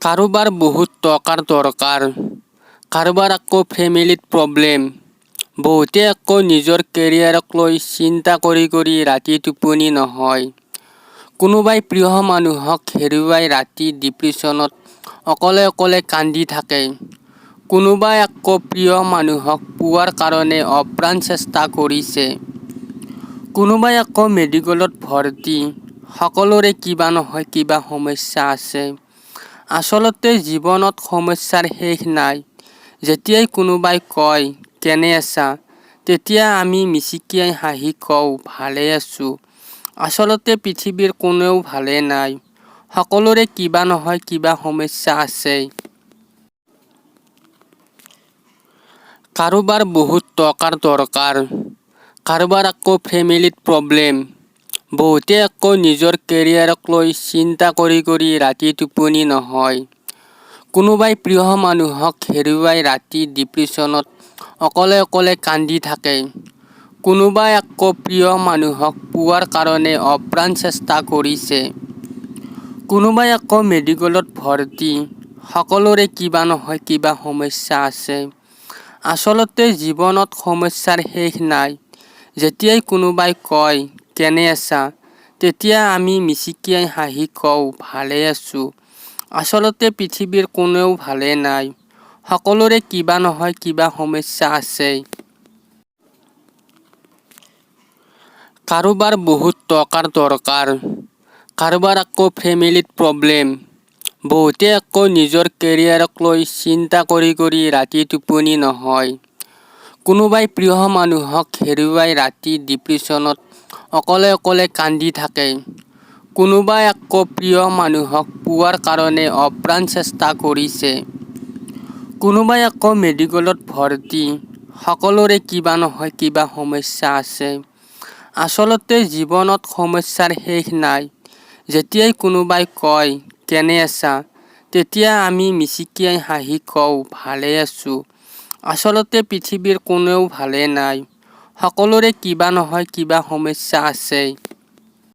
কাৰোবাৰ বহুত টকাৰ দৰকাৰ, কাৰোবাৰ আকৌ ফেমিলিত প্ৰব্লেম, বহুতে আকৌ নিজৰ কেৰিয়াৰক লৈ চিন্তা কৰি ৰাতি টোপনি নহয়। কোনোবাই প্ৰিয় মানুহক হেৰুৱাই ৰাতি ডিপ্ৰেশ্যনত অকলে কান্দি থাকে। কোনোবাই আকৌ প্ৰিয় মানুহক পোৱাৰ কাৰণে অপ্ৰাণ চেষ্টা কৰিছে। কোনোবাই আকৌ মেডিকেলত ভৰ্তি। সকলোৰে কিবা নহয় কিবা সমস্যা আছে। আচলতে জীৱনত সমস্যাৰ শেষ নাই। যেতিয়াই কোনোবাই কয় কেনে আছা, তেতিয়া আমি মিচিকিয়াই হাঁহি কওঁ ভালে আছো। আচলতে পৃথিৱীৰ কোনেও ভালে নাই। সকলোৰে কিবা নহয় কিবা সমস্যা আছে। কাৰোবাৰ বহুত টকাৰ দৰকাৰ, কাৰোবাৰ আকৌ ফেমিলিত প্ৰব্লেম, বহুতে আকৌ নিজৰ কেৰিয়াৰক লৈ চিন্তা কৰি ৰাতি টোপনি নহয়। কোনোবাই প্ৰিয় মানুহক হেৰুৱাই ৰাতি ডিপ্ৰেশ্যনত অকলে কান্দি থাকে। কোনোবাই আকৌ প্ৰিয় মানুহক পোৱাৰ কাৰণে অপ্ৰাণ চেষ্টা কৰিছে। কোনোবাই আকৌ মেডিকেলত ভৰ্তি। সকলোৰে কিবা নহয় কিবা সমস্যা আছে। আচলতে জীৱনত সমস্যাৰ শেষ নাই। যেতিয়াই কোনোবাই কয় কেনে আছা, তেতিয়া আমি মিচিকিয়াই হাঁহি কওঁ ভালে আছো। আচলতে পৃথিৱীৰ কোনেও ভালে নাই। সকলোৰে কিবা নহয় কিবা সমস্যা আছে। কাৰোবাৰ বহুত টকাৰ দৰকাৰ, কাৰোবাৰ আকৌ ফেমিলিত প্ৰব্লেম, বহুতে আকৌ নিজৰ কেৰিয়াৰক লৈ চিন্তা কৰি ৰাতি টোপনি নহয়। কোনোবাই প্ৰিয় মানুহক হেৰুৱাই ৰাতি ডিপ্ৰেশ্যনত অকলে কান্দি থাকে। কোনোবাই আকৌ প্ৰিয় মানুহক পোৱাৰ কাৰণে অপ্ৰাণ চেষ্টা কৰিছে। কোনোবাই আকৌ মেডিকেলত ভৰ্তি। সকলোৰে কিবা নহয় কিবা সমস্যা আছে। আচলতে জীৱনত সমস্যাৰ শেষ নাই। যেতিয়াই কোনোবাই কয় কেনে আছা, তেতিয়া আমি মিচিকিয়াই হাঁহি কওঁ ভালে আছো। আচলতে পৃথিৱীৰ কোনেও ভালে নাই। সকলোৰে কিবা নহয় কিবা সমস্যা আছে।